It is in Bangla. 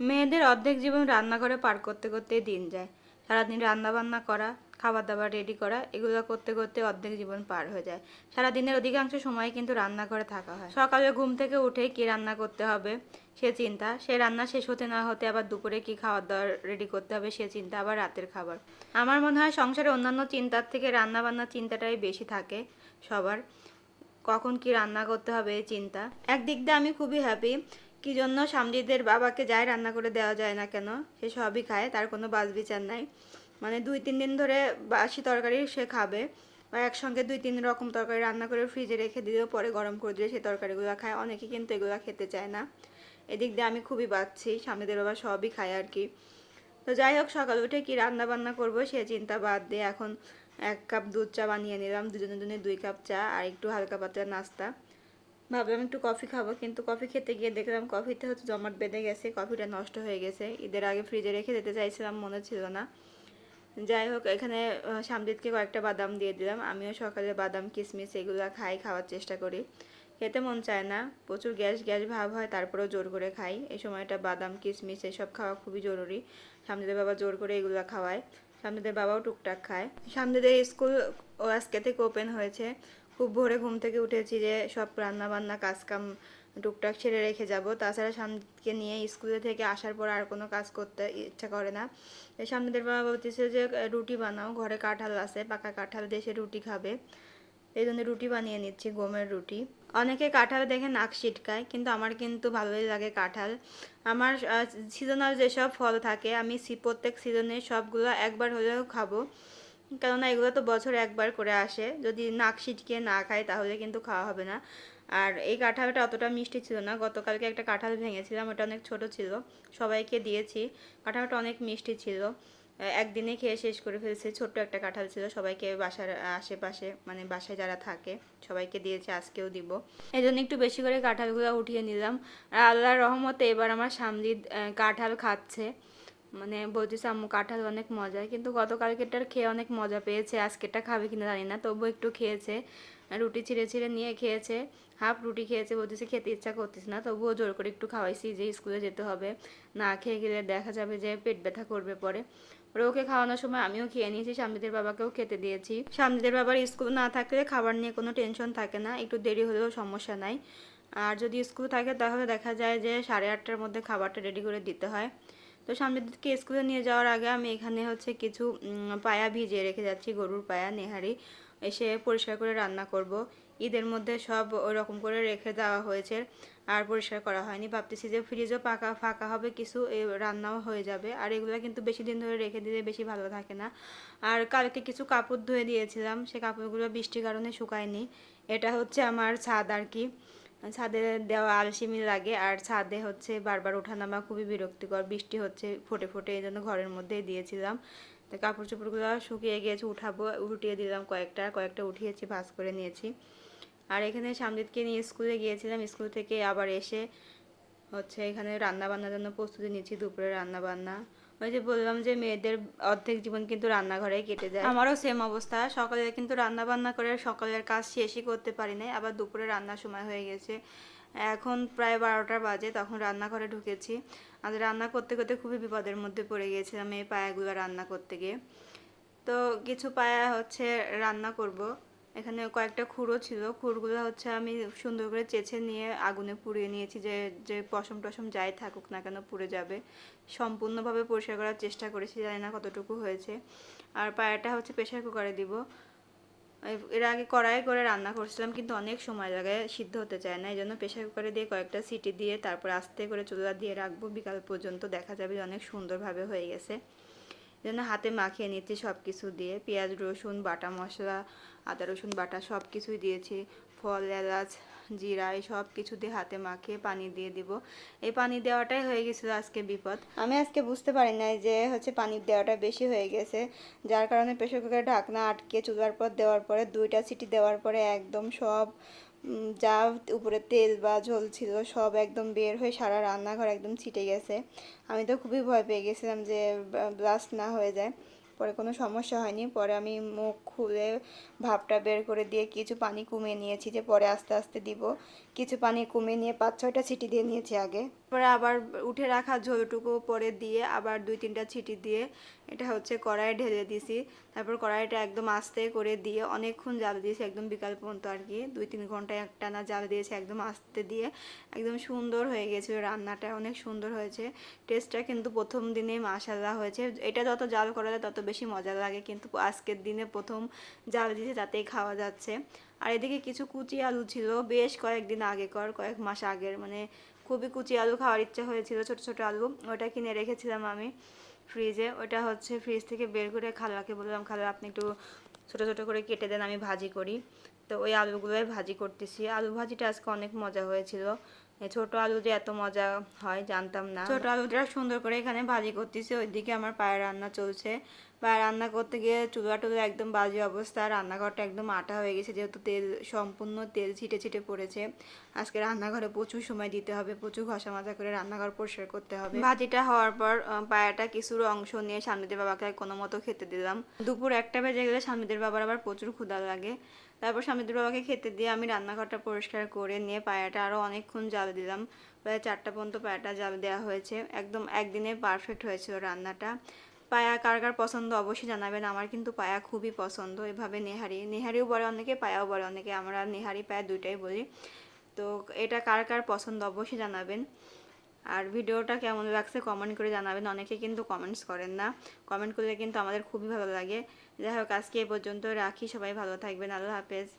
মেয়েদের অর্ধেক জীবন রান্নাঘরে পার করতে করতেই দিন যায়। সারাদিন রান্না বান্না করা, খাবার দাবার রেডি করা, এগুলো করতে করতে অর্ধেক জীবন পার হয়ে যায়। সারাদিনের অধিকাংশ সময় কিন্তু রান্নাঘরে থাকা হয়। সকালে ঘুম থেকে উঠে কি রান্না করতে হবে সে চিন্তা, সে রান্না শেষ হতে না হতে আবার দুপুরে কি খাবার দাবার রেডি করতে হবে সে চিন্তা, আবার রাতের খাবার। আমার মনে হয় সংসারে অন্যান্য চিন্তার থেকে রান্না বান্নার চিন্তাটাই বেশি থাকে সবার। কখন কি রান্না করতে হবে এই চিন্তা। একদিক দিয়ে আমি খুবই হ্যাপি, কি জন্য সামজিদের বাবাকে যাই রান্না করে দেওয়া যায় না কেন সে সবই খায়, তার কোনো বাছ বিচার নাই। মানে 2-3 দিন ধরে বাসি তরকারি সে খাবে, বা একসঙ্গে 2-3 রকম তরকারি রান্না করে ফ্রিজে রেখে দিলেও পরে গরম করে দিলে সেই তরকারিগুলো খায়। অনেকে কিন্তু এগুলো খেতে চায় না। এদিক দিয়ে আমি খুবই বাচ্ছি, সামনেদের বাবা সবই খায় আর কি। তো যাই হোক, সকাল উঠে কি রান্না বান্না করবো সে চিন্তা বাদ দিয়ে এখন 1 কাপ দুধ চা বানিয়ে নিলাম, দুজনের জন্য 2 কাপ চা আর একটু হালকা পাতলা নাস্তা। ভাবলাম একটু কফি খাবো, কিন্তু কফি খেতে গিয়ে দেখলাম কফিতে হচ্ছে জমাট বেঁধে গেছে, কফিটা নষ্ট হয়ে গেছে। ঈদের আগে ফ্রিজে রেখে দিতে চাইছিলাম, মনে ছিল না। যাই হোক, এখানে সামদিদকে কয়েকটা বাদাম দিয়ে দিলাম। আমিও সকালে বাদাম কিশমিশ এগুলো খাওয়ার চেষ্টা করি। খেতে মন চায় না, প্রচুর গ্যাস গ্যাস ভাব হয়, তারপরেও জোর করে খাই। এই সময়টা বাদাম কিশমিশ এসব খাওয়া খুবই জরুরি। সামনেদের বাবা জোর করে এগুলো খাওয়ায়। সামনেদের বাবাও টুকটাক খায়। সামনেদের স্কুল ও আজকে থেকে ওপেন হয়েছে। খুব ভোরে ঘুম থেকে উঠেছি যে সব রান্না বান্না কাজকাম টুকটাক ছেড়ে রেখে যাব। তাছাড়া সামনেকে নিয়ে স্কুলে থেকে আসার পর আর কোনো কাজ করতে ইচ্ছা করে না। সামনেদের বাবা বলতেছে যে রুটি বানাও, ঘরে কাঁঠাল আছে, পাকা কাঁঠাল দেশে রুটি খাবে। এই জন্য রুটি বানিয়ে নিচ্ছি, গমের রুটি। অনেকে কাঁঠাল দেখে নাক সিটকায়, কিন্তু আমার কিন্তু ভালোই লাগে কাঁঠাল। আমার সিজনাল যেসব ফল থাকে আমি প্রত্যেক সিজনে সবগুলো একবার হলেও খাবো, কেননা এগুলো তো বছর একবার করে আসে। যদি নাক সিটকে না খাই তাহলে কিন্তু খাওয়া হবে না। আর এই কাঁঠালটা অতটা মিষ্টি ছিল না। গতকালকে একটা কাঁঠাল ভেঙেছিলাম, ওটা অনেক ছোট ছিল, সবাইকে দিয়েছি। কাঁঠালটা অনেক মিষ্টি ছিল, একদিনে খেয়ে শেষ করে ফেলছে। ছোট্ট একটা কাঁঠাল ছিল, সবাইকে বাসার আশেপাশে মানে বাসায় যারা থাকে সবাইকে দিয়েছে, আজকেও দিব। এই জন্য একটু বেশি করে কাঁঠালগুলো উঠিয়ে নিলাম। আর আল্লাহর রহমতে এবার আমার সামজিদ কাঁঠাল খাচ্ছে, মানে বলতেছে আম্মু কাঁঠাল অনেক মজা। কিন্তু গতকালকেরটার খেয়ে অনেক মজা পেয়েছে, আজকেরটা খাবে কিনা জানি না, তবুও একটু খেয়েছে। রুটি ছিঁড়ে ছিঁড়ে নিয়ে খেয়েছে, হাফ রুটি খেয়েছে, বলতেছে খেতে ইচ্ছা করতেছে না, তবুও জোর করে একটু খাওয়াইছি যে স্কুলে যেতে হবে, না খেয়ে গেলে দেখা যাবে যে পেট ব্যথা করবে পরে। ওকে খাওয়ানোর সময় আমিও খেয়ে নিয়েছি, সামনেদের বাবাকেও খেতে দিয়েছি। সামনেদের বাবার স্কুল না থাকলে খাবার নিয়ে কোনো টেনশন থাকে না, একটু দেরি হলেও সমস্যা নাই। আর যদি স্কুল থাকে তাহলে দেখা যায় যে 8:30টার মধ্যে খাবারটা রেডি করে দিতে হয়। তো সামনের দিকে স্কুলে নিয়ে যাওয়ার আগে আমি এখানে হচ্ছে কিছু পায়া ভিজিয়ে রেখে যাচ্ছি, গরুর পায়া নেহারি। এসে পরিষ্কার করে রান্না করব। ঈদের মধ্যে সব ওই রকম করে রেখে দেওয়া হয়েছে, আর পরিষ্কার করা হয়নি। ভাবতেছি যে ফ্রিজও ফাঁকা হবে কিছু, রান্নাও হয়ে যাবে। আর এগুলো কিন্তু বেশি দিন ধরে রেখে দিলে বেশি ভালো থাকে না। আর কালকে কিছু কাপড় ধুয়ে দিয়েছিলাম, সে কাপড়গুলো বৃষ্টির কারণে শুকায়নি। এটা হচ্ছে আমার ছাদ আর কি। ছাদে দেওয়া আলসেমি লাগে, আর ছাদে হচ্ছে বারবার ওঠানামা খুবই বিরক্তিকর, বৃষ্টি হচ্ছে ফোটে ফোটে, এই জন্য ঘরের মধ্যেই দিয়েছিলাম। তো কাপড় চোপড়গুলো শুকিয়ে গিয়েছে, উঠাবো, উঠিয়ে দিলাম কয়েকটা উঠিয়েছি, ভাঁজ করে নিয়েছি। আর এখানে সামজিদকে নিয়ে স্কুলে গিয়েছিলাম, স্কুল থেকে আবার এসে হচ্ছে এখানে রান্না বান্নার জন্য প্রস্তুতি নিচ্ছি, দুপুরে রান্না বান্না। ওই যে বললাম যে মেয়েদের অর্ধেক জীবন কিন্তু রান্নাঘরেই কেটে যায়, আমারও সেম অবস্থা। সকালে কিন্তু রান্না বান্না করে সকালের কাজ শেষই করতে পারি নাই, আবার দুপুরে রান্নার সময় হয়ে গেছে। এখন প্রায় 12টা বাজে, তখন রান্নাঘরে ঢুকেছি। আজ রান্না করতে করতে খুবই বিপদের মধ্যে পড়ে গিয়েছিলাম এই পায়াগুলো রান্না করতে গিয়ে। তো কিছু পায়া হচ্ছে রান্না করব। এখানে কয়েকটা খুঁড়ো ছিল, খুরগুলো হচ্ছে আমি সুন্দর করে চেঁচে নিয়ে আগুনে পুড়িয়ে নিয়েছি, যে যে পশম টশম যাই থাকুক না কেন পুড়ে যাবে। সম্পূর্ণভাবে পরিষ্কার করার চেষ্টা করেছি, জানি না কতটুকু হয়েছে। আর পায়াটা হচ্ছে প্রেশার কুকারে দিব। এর আগে কড়াই করে রান্না করছিলাম, কিন্তু অনেক সময় লাগে, সিদ্ধ হতে চায় না, এই জন্য প্রেশার কুকারে দিয়ে কয়েকটা সিটি দিয়ে তারপর আস্তে করে চুলা দিয়ে রাখবো, বিকাল পর্যন্ত দেখা যাবে অনেক সুন্দরভাবে হয়ে গেছে। জন্য হাতে মাখিয়ে নিচ্ছি সব কিছু দিয়ে, পেঁয়াজ রসুন বাটা মশলা, আদা রসুন বাটা সব কিছুই দিয়েছি, ফল এলাচ জিরা এই সব কিছু দিয়ে হাতে মাখিয়ে পানি দিয়ে দিব। এই পানি দেওয়াটাই হয়ে গেছিলো আজকে বিপদ। আমি আজকে বুঝতে পারি নাই যে হচ্ছে পানি দেওয়াটা বেশি হয়ে গেছে, যার কারণে প্রেশার কুকারের ঢাকনা আটকে চুলার পর দেওয়ার পরে 2টা সিটি দেওয়ার পরে একদম সব যা উপরে তেল বা ঝোল ছিল সব একদম বের হয়ে সারা রান্নাঘর একদম ছিটে গেছে। আমি তো খুবই ভয় পেয়ে গেছিলাম যে ব্লাস্ট না হয়ে যায়। পরে কোনো সমস্যা হয়নি, পরে আমি মুখ খুলে ভাপটা বের করে দিয়ে কিছু পানি কমিয়ে নিয়েছি, যে পরে আস্তে আস্তে দিব। কিছু পানি কমিয়ে নিয়ে 5-6টা সিটি দিয়ে নিয়েছি আগে। তারপরে আবার উঠে রাখা ঝোলটুকু পরে দিয়ে আবার 2-3টা ছিটি দিয়ে এটা হচ্ছে কড়াইয়ে ঢেলে দিছি। তারপর কড়াইটা একদম আস্তে করে দিয়ে অনেকক্ষণ জাল দিয়েছি, একদম বিকাল পর্যন্ত আর কি 2-3 ঘন্টা একটানা জাল দিয়েছি একদম আস্তে দিয়ে। একদম সুন্দর হয়ে গেছিলো রান্নাটা, অনেক সুন্দর হয়েছে। টেস্টটা কিন্তু প্রথম দিনে মাশাআল্লাহ হয়েছে। এটা যত জাল করা যায় তত বেশি মজা লাগে, কিন্তু আজকের দিনে প্রথম জাল দিয়েছে তাতেই খাওয়া যাচ্ছে। আর এদিকে কিছু কুচি আলু ছিল বেশ কয়েক মাস আগের, মানে খুবই কুচি আলু খাওয়ার ইচ্ছা হয়েছিল, ছোট ছোট আলু, ওটা কিনে রেখেছিলাম আমি ফ্রিজে। ওটা হচ্ছে ফ্রিজ থেকে বের করে খালাকে বললাম, খালা আপনি একটু ছোট ছোট করে কেটে দেন, আমি ভাজি করি। তো ওই আলুগুলোই ভাজি করতেছি। আলু ভাজিটা আজকে অনেক মজা হয়েছিল। ছোট আলু যে এত মজা হয় জানতাম না। ছোট আলুটা সুন্দর করে এখানে ভাজি করতেছি, ওইদিকে আমার পায়ের রান্না চলছে। পায়ে রান্না করতে গিয়ে চুলা টুলা একদম বাজে অবস্থা, রান্নাঘরটা একদম আটা হয়ে গেছে, যেহেতু সম্পূর্ণ তেল ছিটে ছিটে পড়েছে। আজকে রান্নাঘরে প্রচুর সময় দিতে হবে, প্রচুর ঘষা মাজা করে রান্নাঘর পরিষ্কার করতে হবে। ভাজিটা হওয়ার পর পায়াটা কিছুর অংশ নিয়ে স্বামীদের বাবাকে কোনো মতো খেতে দিলাম। দুপুর 1টা বেজে গেলে স্বামীদের বাবার আবার প্রচুর ক্ষুধা লাগে। তারপর স্বামীদের বাবাকে খেতে দিয়ে আমি রান্নাঘরটা পরিষ্কার করে নিয়ে পায়াটা আরও অনেকক্ষণ জাল দিলাম। প্রায় 4টা পর্যন্ত পায়াটা জাল দেওয়া হয়েছে, একদম একদিনে পারফেক্ট হয়েছিল রান্নাটা। পায়া কার কার পছন্দ অবশ্যই জানাবেন, আমার কিন্তু পায়া খুবই পছন্দ। এভাবে নেহারিও বলে অনেকে, পায়াও বলে অনেকে, আমরা নেহারি পায়া দুইটাই বলি। তো এটা কার কার পছন্দ অবশ্যই জানাবেন। আর ভিডিওটা কেমন লাগছে কমেন্ট করে জানাবেন, অনেকে কিন্তু কমেন্টস করেন না, কমেন্ট করলে কিন্তু আমাদের খুবই ভালো লাগে। যাই হোক আজকে এ পর্যন্ত রাখি, সবাই ভালো থাকবেন, আল্লাহ হাফেজ।